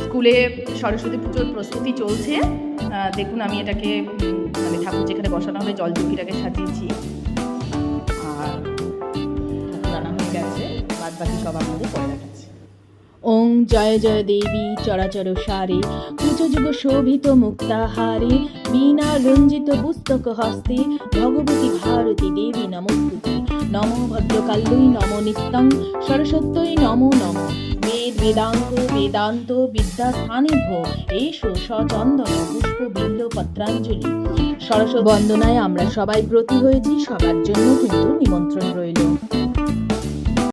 স্কুলে সরস্বতী পুজোর প্রস্তুতি চলছে। দেখুন আমি এটাকে মানে ঠাকুর যেখানে বসানো হবে জল চৌকিটাকে সাজিয়েছি, আর ঠাকুর আনা হয়ে গেছে, বাদ বাকি সব আমাদের পরে রাখাচ্ছে। ওং জয় জয় দেবী চরাচর সারে, কুচযুগ শোভিত মুক্তাহারে, বীণা রঞ্জিত পুস্তক হস্তে, ভগবতী ভারতী দেবী নমস্তুতে, নমো ভদ্রকাল্যই নমো নিত্যং, সরস্বত্যই নমো নমো, বেদ বেদাঙ্গ বেদান্ত বিদ্যাস্থানিভ্য এষো সচন্দন পুষ্প বিল্ল পত্রাঞ্জলি। সরস্বতী বন্দনায় আমরা সবাই ব্রতী হয়েছি, সবার জন্য কিন্তু নিমন্ত্রণ রইল।